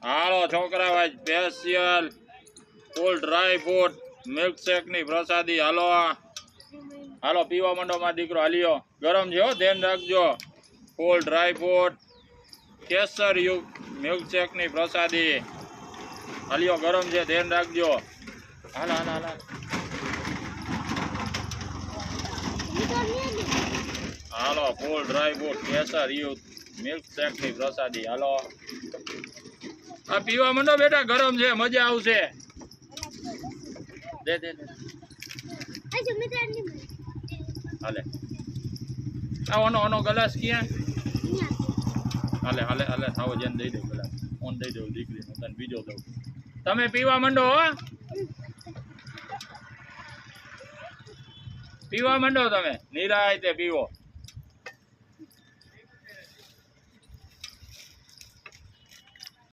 હાલો છોકરા ભાઈ સ્પેશિયલ ફૂલ dry fruit milkshake ની પ્રસાદી હાલો હાલો પીવા માંડો માં દીકરો હાલ્યો ગરમ છે હો ધ્યાન રાખજો ફૂલ ડ્રાય ફ્રૂટ કેસર યુક્ત મિલ્કશેક ની પ્રસાદી હાલ્યો ગરમ છે ધ્યાન રાખજો હાલ હાલ હાલ હાલો ફૂલ ડ્રાય ફ્રૂટ કેસર યુક્ત મિલ્કશેક ની પ્રસાદી હાલો આ પીવા માંડો બેટા ગરમ છે મજા આવશે દે દે હાલે આ ઓનો ગ્લાસ ક્યાં હાલે હાલે હાલે થાવો જેને દઈ દે ગ્લાસ ઓન દઈ દઉં દીકરીને તને બીજો દઉં તમે પીવા માંડો હો પીવા માંડો તમે નિરાયતે પીવો